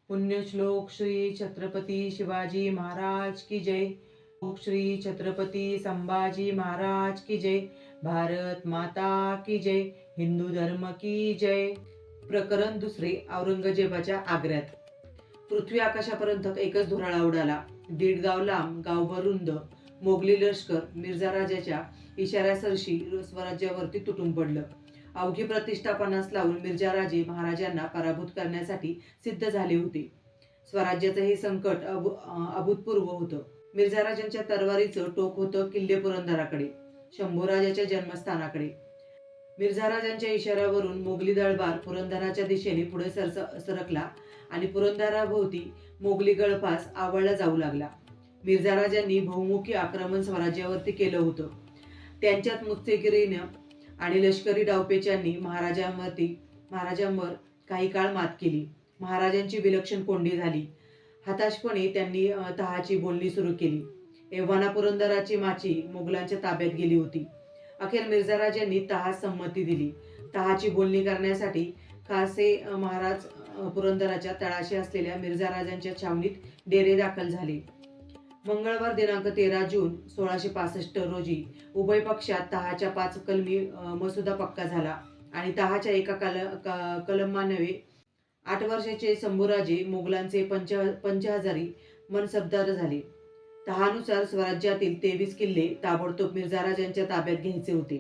पुण्यश्लोक श्री छत्रपती शिवाजी महाराज की जय। श्री छत्रपती संभाजी महाराज की जय। भारत माता की जय। हिंदू धर्म की जय। प्रकरण दुसरे, औरंगजेबाच्या आग्र्यात। पृथ्वी आकाशापर्यंत एकच धुराळा उडाला. 1.5 गाव लांब, गावभर रुंद मोगली लष्कर मिर्झा राजाच्या इशाऱ्यासरशी स्वराज्यावरती तुटून पडलं. अवघी प्रतिष्ठापनास लावून मिर्झा राजे महाराजांना पराभूत करण्यासाठी सिद्ध झाले होते. स्वराज्याचं हे संकट अभूतपूर्व होतं. मिर्झा राजांच्या तरवारीचं टोक होतं किल्ले पुरंदराकडे, शंभूराजाच्या जन्मस्थानाकडे. मिर्झा राजांच्या इशाऱ्यावरून मोगली दळभार पुरंदराच्या दिशेने पुढे सरकला आणि पुरंदराभोवती मोगली गळफास आवळला जाऊ लागला. मिर्झा राजांनी बहुमुखी आक्रमण स्वराज्यावरती केलं होतं. त्यांच्यात मुत्सद्देगिरीनं आणि लष्करी डावपेचांनी महाराजांवर काही काळ मात केली. महाराजांची विलक्षण कोंडी झाली. हताशपणे त्यांनी तहाची बोलणी सुरू केली. एव्हाना पुरंदराची माची मोगलांच्या ताब्यात गेली होती. अखेर मिर्झा राजांनी तहास संमती दिली. तहाची बोलणी करण्यासाठी खासे महाराज पुरंदराच्या तळाशी असलेल्या मिर्झा राजांच्या छावणीत डेरे दाखल झाले. मंगळवार दिनांक 13 जून 1665 रोजी उभय पक्षात तहाच्या 5 कलमी मसुदा पक्का झाला आणि तहाच्या एका कलमान्वये 8 वर्षाचे शंभूराजे मोगलांचे पंचहजारी मनसबदार झाले. तहानुसार स्वराज्यातील 23 किल्ले ताबडतोब मिर्झा राजांच्या ताब्यात घ्यायचे होते.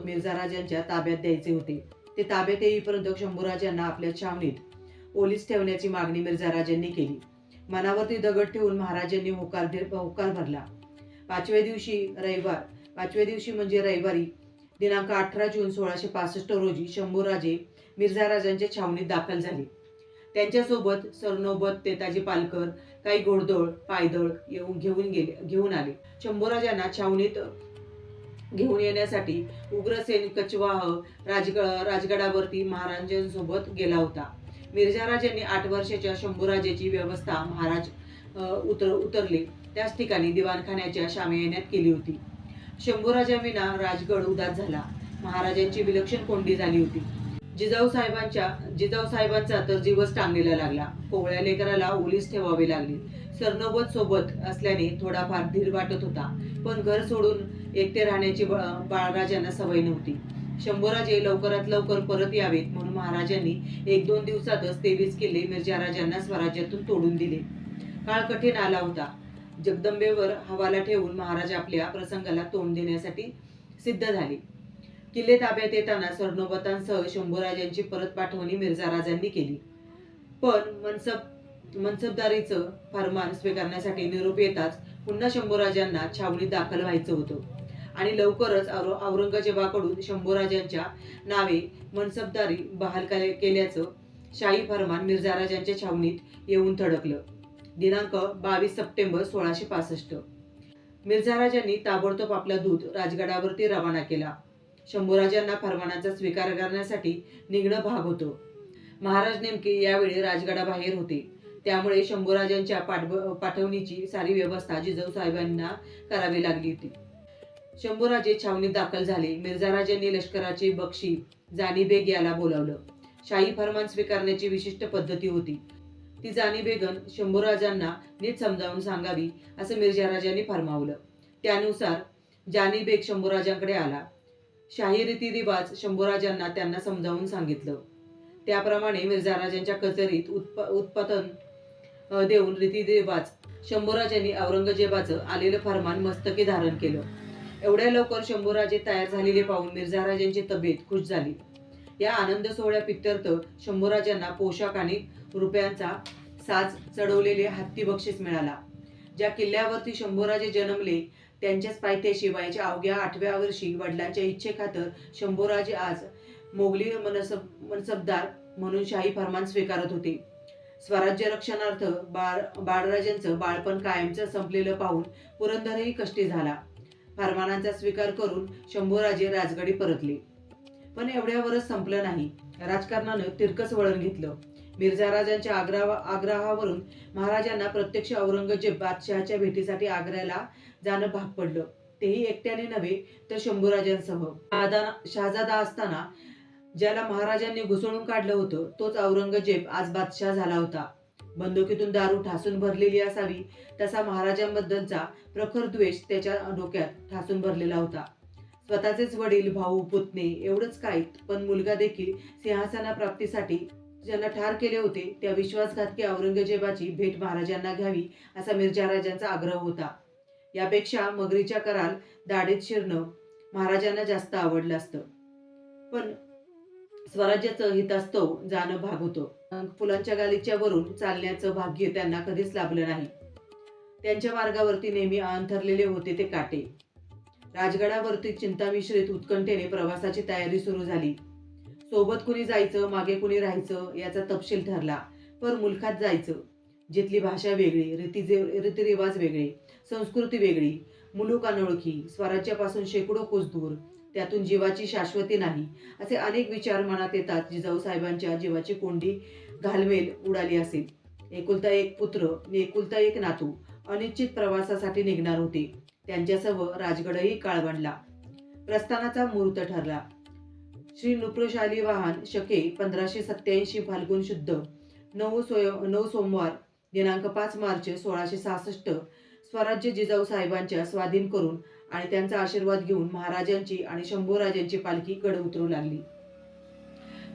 मिर्झा राजांच्या ताब्यात द्यायचे होते. ते ताब्यात येईपर्यंत शंभूराजांना आपल्या छावणीत ओलीस ठेवण्याची मागणी मिर्झा राजांनी केली. मनावरती दगड ठेवून महाराजांनी होकार भरला. पाचव्या दिवशी म्हणजे रविवारी दिनांक 18 जून 1665 रोजी शंभूराजे मिर्झा राजांच्या छावणीत दाखल झाले. त्यांच्यासोबत सरनोबत, तेताजी पालकर, काही घोडदळ, पायदळ घेऊन आले. शंभूराजांना छावणीत घेऊन येण्यासाठी उग्रसेन कचवाह राजगडावरती महाराजांसोबत गेला होता. मिर्झा राजांनी 8 वर्षाच्या शंभूराजेची व्यवस्था महाराज उतरले त्याच ठिकाणी दिवाणखान्याच्या शामियान्यात केली होती. शंभूराजांविना राजगड उदास झाला. महाराजांची विलक्षण कोंडी झाली होती. जिजाऊ साहेबांचा तर जीवच टांगलेला लागला. कोवळ्या लेकराला ओलीस ठेवावे लागले. सरनोबत सोबत असल्याने थोडाफार धीर वाटत होता, पण घर सोडून एकटे राहण्याची बाळराजांना सवय नव्हती. शंभूराजे लवकरात लवकर परत यावेत म्हणून महाराजांनी 1-2 दिवसातच 23 किल्ले मिर्झा राजांना स्वराज्यातून तोडून दिले. काळ कठीण आला होता. जगदंबेवर हवाला ठेवून महाराज आपल्या प्रसंगाला तोंड देण्यासाठी सिद्ध झाले. किल्ले ताब्यात येताना सरनोबतांसह शंभूराजांची परत पाठवणी मिर्झा राजांनी केली. पण मनसबदारीचं फरमान स्वीकारण्यासाठी निरोप येताच पुन्हा शंभूराजांना छावणीत दाखल व्हायचं होतं आणि लवकरच औरंगजेबाकडून शंभूराजांच्या नावे मनसबदारी बहाल केल्याचं शाही फरमान मिर्झा राजांच्या छावणीत येऊन थडकलं. दिनांक 22 सप्टेंबर 1665 मिर्झा राजांनी ताबडतोब आपला दूत राजगडावरती रवाना केला. शंभूराजांना फरमानाचा स्वीकार करण्यासाठी निघणं भाग होतं. महाराज नेमके यावेळी राजगडाबाहेर होते. त्यामुळे शंभूराजांच्या पाठवणीची सारी व्यवस्था जिजाऊ साहेबांना करावी लागली होती. शंभूराजे छावणीत दाखल झाले. मिर्झा राजांनी लष्कराचे बक्षी जानी बेग याला बोलावलं. शाही फरमान स्वीकारण्याची विशिष्ट पद्धती होती. ती जानी बेगन शंभूराजांना नीट समजावून सांगावी असं मिर्झा राजांनी फरमावलं. त्यानुसार जानी बेग शंभूराजांकडे आला. शाही रीतिरिवाज शंभूराजांना त्यांना समजावून सांगितलं. त्याप्रमाणे मिर्झा राजांच्या कचेरीत उत्पादन देऊन रीतिरिवाज शंभूराजांनी औरंगजेबाचं आलेलं फरमान मस्तकी धारण केलं. एवढ्या लवकर शंभूराजे तयार झालेले पाहून मिर्झा राजांची तब्येत खुश झाली. या आनंद सोहळ्याप्रित्यर्थ शंभूराजांना पोशाख आणि रुपयांचा साज चढवलेले हत्ती बक्षीस मिळाला. ज्या किल्ल्यावरती शंभूराजे जन्मले त्यांच्याच पायथ्याशी वयाच्या अवघ्या 8व्या वर्षी वडिलांच्या इच्छेखातर शंभूराजे आज मोगली मनसबदार म्हणून शाही फरमान स्वीकारत होते. स्वराज्य रक्षणार्थ बाळराजांचं बाळपण कायमचं संपलेलं पाहून पुरंदरही कष्टी झाला. फरमानांचा स्वीकार करून शंभूराजे राजगडी परतले. पण एवढ्यावरच संपलं नाही. राजकारणानं तिरकस वळण घेतलं. मिर्झा राजांच्या आग्रहावरून महाराजांना प्रत्यक्ष औरंगजेब बादशहाच्या भेटीसाठी आग्र्याला जाणं भाग पडलं. तेही एकट्याने नव्हे तर शंभूराजांसह. शहाजादा असताना ज्याला महाराजांनी घुसळून काढलं होतं तोच औरंगजेब आज बादशाह झाला होता. बंदुकीतून दारू ठासून भरलेली असावी तसा महाराजांबद्दलचा प्रखर द्वेष त्याच्या डोक्यात ठासून भरलेला होता. स्वतःचेच वडील, भाऊ, पुतणे एवढंच काय, पण मुलगा देखील सिंहासनाप्राप्तीसाठी ज्यांना ठार केले होते त्या विश्वासघातकी औरंगजेबाची भेट महाराजांना घ्यावी असा मिर्झा राजांचा आग्रह होता. यापेक्षा मगरीच्या कराल दाढीत शिरणं महाराजांना जास्त आवडलं असतं. पण स्वराज्याचं हितास्तव जाणं भाग होतं. फुलांच्या गालीच्या वरून चालण्याचं भाग्य त्यांना कधीच लाभलं नाही. त्यांच्या मार्गावरती नेहमी अंथरलेले होते ते काटे. राजगडावरती चिंतामिश्रित उत्कंठेने प्रवासाची तयारी सुरू झाली. सोबत कुणी जायचं, मागे कुणी राहायचं याचा तपशील ठरला. पर मुलखात जायचं, जिथली भाषा वेगळी, रीतिरिवाज वेगळे, संस्कृती वेगळी, मुलूक अनोळखी, स्वराज्यापासून शेकडो कोस दूर, त्यातून जीवाची शाश्वती नाही, असे अनेक विचार मनात येतात. जिजाऊसाहेबांच्या जीवाची कोंडी घालमेल उडाली असेल. एकुलता एक पुत्र, एकुलता एक नातू अनिश्चित प्रवासासाठी निघणार होते. त्यांच्यासह राजगडही काळवंडला. प्रस्थानाचा मुहूर्त ठरला. श्री नृपशाली वाहन शके 1587 फाल्गुन शुद्ध 9 सोमवार दिनांक 5 मार्च 1666 स्वराज्य जिजाऊसाहेबांच्या स्वाधीन करून आणि त्यांचा आशीर्वाद घेऊन महाराजांची आणि शंभूराजांची पालखी गड उतरू लागली.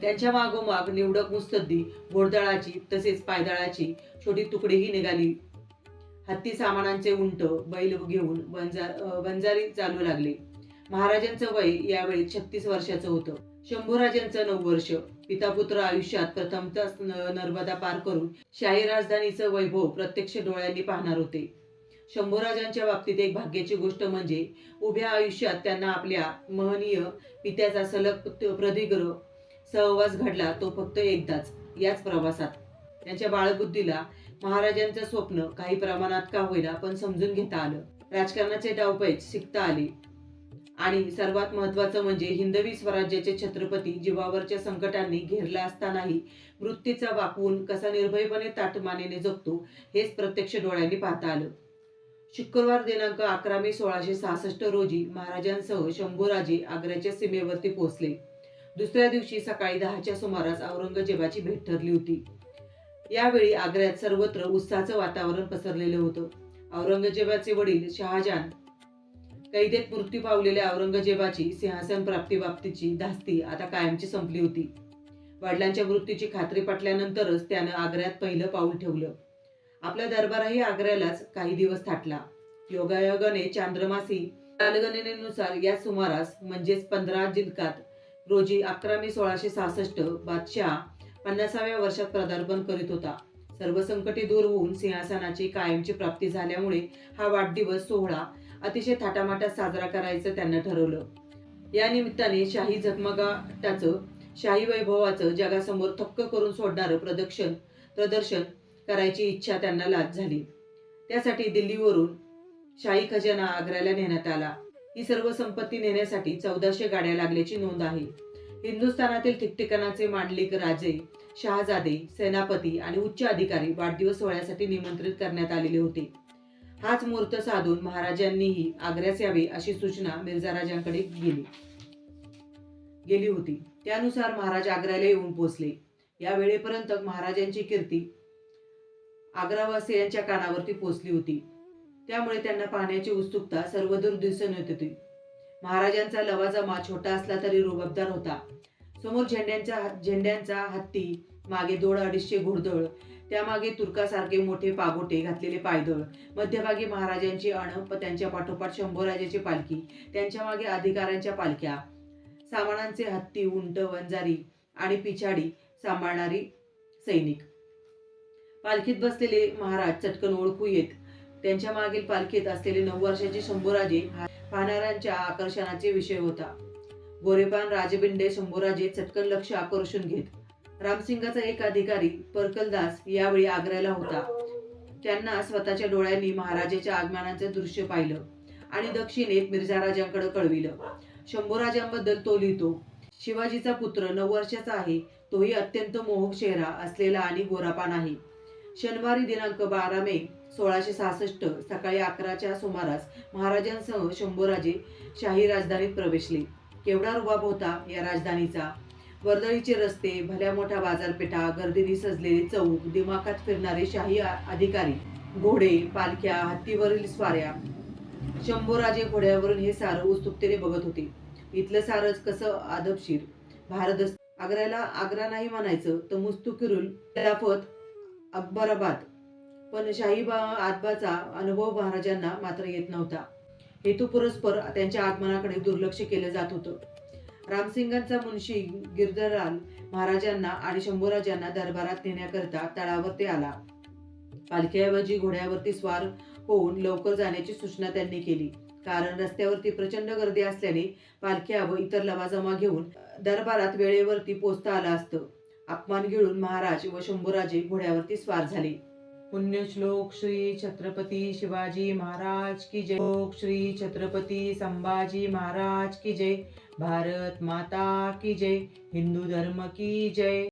त्यांच्या मागोमाग निवडक मुत्सद्दी, घोडदळाची तसेच पायदळाची छोटी तुकडीही निघाली. हत्ती सामानांचे उंट बैल घेऊन वंजारी चालू लागले. महाराजांचं वय यावेळी 36 वर्षाचं होतं. शंभूराजांचं 9 वर्ष. पितापुत्र आयुष्यात प्रथमतःच नर्मदा पार करून शाही राजधानीचं वैभव प्रत्यक्ष डोळ्यांनी पाहणार होते. शंभूराजांच्या बाबतीत एक भाग्याची गोष्ट म्हणजे उभ्या आयुष्यात त्यांना आपल्या महनीय पित्याचा सलग प्रदीर्घ सहवास घडला तो फक्त एकदाच, याच प्रवासात. त्यांच्या बाळबुद्धीला महाराजांचं स्वप्न काही प्रमाणात का होईना पण समजून घेता आलं. राजकारणाचे डावपेच शिकता आले आणि सर्वात महत्वाचं म्हणजे हिंदवी स्वराज्याचे छत्रपती जीवावरच्या संकटांनी घेरला असतानाही मृत्यूचा वाकवून कसा निर्भयपणे ताटमानेने जगतो हेच प्रत्यक्ष डोळ्यांनी पाहता आलं. शुक्रवार दिनांक 11 मे 1666 रोजी महाराजांसह शंभूराजे आग्र्याच्या सीमेवरती पोहोचले. दुसऱ्या दिवशी सकाळी 10च्या सुमारास औरंगजेबाची भेट ठरली होती. यावेळी आग्र्यात सर्वत्र उत्साहाचं वातावरण पसरलेलं होतं. औरंगजेबाचे वडील शहाजहान कैदेत मृत्यू पावलेल्या औरंगजेबाची सिंहासन प्राप्तीबाबतीची धास्ती आता कायमची संपली होती. वडिलांच्या मृत्यूची खात्री पटल्यानंतरच त्यानं आग्र्यात पहिलं पाऊल ठेवलं. आपला दरबारही आग्र्यालाच काही दिवस थाटला. योगायोगाने चांद्रमासी कालगणनेनुसार या सुमारास म्हणजेच 15 जिल्कात रोजी 11 मे 1666 बादशाह 50व्या वर्षात पदार्पण करीत होता. सर्व संकटे दूर होऊन सिंहासनाची कायमची प्राप्ती झाल्यामुळे हा वाढदिवस सोहळा अतिशय थाटामाटात साजरा करायचं त्यांना ठरवलं. या निमित्ताने शाही झगमगाटाचं, शाही वैभवाचं जगासमोर थक्क करून सोडणारं प्रदर्शन करायची इच्छा त्यांना लाज झाली. त्यासाठी दिल्लीवरून शाही खजाना आग्र्याला नेण्यात आला. ही सर्व संपत्ती नेण्यासाठी 1400 गाड्या लागल्याची नोंद आहे. हिंदुस्थानातील ठिकठिकाणाचे मांडलिक, राजे, शहाजादे, सेनापती आणि उच्च अधिकारी वाढदिवस सोहळ्यासाठी निमंत्रित करण्यात आलेले होते. हाच मुहूर्त साधून महाराजांनीही आग्र्यास यावे अशी सूचना मिर्झा राजांकडे गेली होती. त्यानुसार महाराज आग्र्याला येऊन पोहोचले. या वेळेपर्यंत महाराजांची कीर्ती आग्रावासियांच्या कानावरती पोहोचली होती. त्यामुळे त्यांना पाहण्याची उत्सुकता सर्वदूर दिसून येत होती. महाराजांचा लवाजमा छोटा असला तरी रुबाबदार होता. समोर झेंड्यांचा हत्ती, मागे 200-250 घोडदळ, त्यामागे तुर्कासारखे मोठे पागोटे घातलेले पायदळ, मध्यभागी महाराजांची अणप, त्यांच्या पाठोपाठ शंभूराजाची पालखी, त्यांच्या मागे अधिकाऱ्यांच्या पालख्या, सामानांचे हत्ती, उंट, वंजारी आणि पिछाडी सांभाळणारी सैनिक. पालखीत बसलेले महाराज चटकन ओळखू येत. त्यांच्या मागील पालखीत असलेले 9 वर्षाचे शंभूराजे पाहणाऱ्यांच्या आकर्षणाचे विषय होता. गोरेपान राजबिंडे शंभूराजे चटकन लक्ष आकर्षून घेत. रामसिंगाचा एक अधिकारी परकलदास यावेळी आग्र्याला होता. त्यांना स्वतःच्या डोळ्यांनी महाराजाच्या आगमनाचे दृश्य पाहिलं आणि दक्षिणेत मिर्झा राजांकडे कळविलं. शंभूराजांबद्दल तो लिहितो, शिवाजीचा पुत्र 9 वर्षाचा आहे. तोही अत्यंत मोहक चेहरा असलेला आणि गोरापान आहे. शनिवारी दिनांक 12 मे 1666 सकाळी 11च्या सुमारास महाराजांसह शंभूराजे शाही राजधानीत प्रवेशले. केवढा रुबाब होता या राजधानीचा. वर्दळीचे रस्ते, भल्या मोठ्या बाजारपेठा, गर्दीने सजलेले चौक, दिमाखात फिरणारे शाही अधिकारी, घोडे, पालख्या, हत्तीवरील स्वाऱ्या, शंभूराजे घोड्यावरून हे सारं उत्सुकतेने बघत होते. इथलं सारंच कसं आदबशीर, भारदस्त. आग्रा नाही म्हणायचं तर मुस्तुकिरुल खिलाफत अकबराबाद. पण आदबाचा अनुभव महाराजांना मात्र येत नव्हता. हेतुपुरस्पर त्यांच्या आगमनाकडे दुर्लक्ष केलं जात होतं. रामसिंगांचा मुन्शी गिरधरलाल महाराजांना आणि शंभूराजांना दरबारात नेण्याकरता तळावर आला. पालखीऐवजी घोड्यावरती स्वार होऊन लवकर जाण्याची सूचना त्यांनी केली. कारण रस्त्यावरती प्रचंड गर्दी असल्याने पालख्या व इतर लवाजमा घेऊन दरबारात वेळेवरती पोचता आलं असतं. अपमान गिळून महाराज व शंभूराजे घोड्यावरती स्वार झाले. पुण्यश्लोक श्री छत्रपती शिवाजी महाराज की जय. श्लोक श्री छत्रपती संभाजी महाराज की जय. भारत माता की जय. हिंदू धर्म की जय.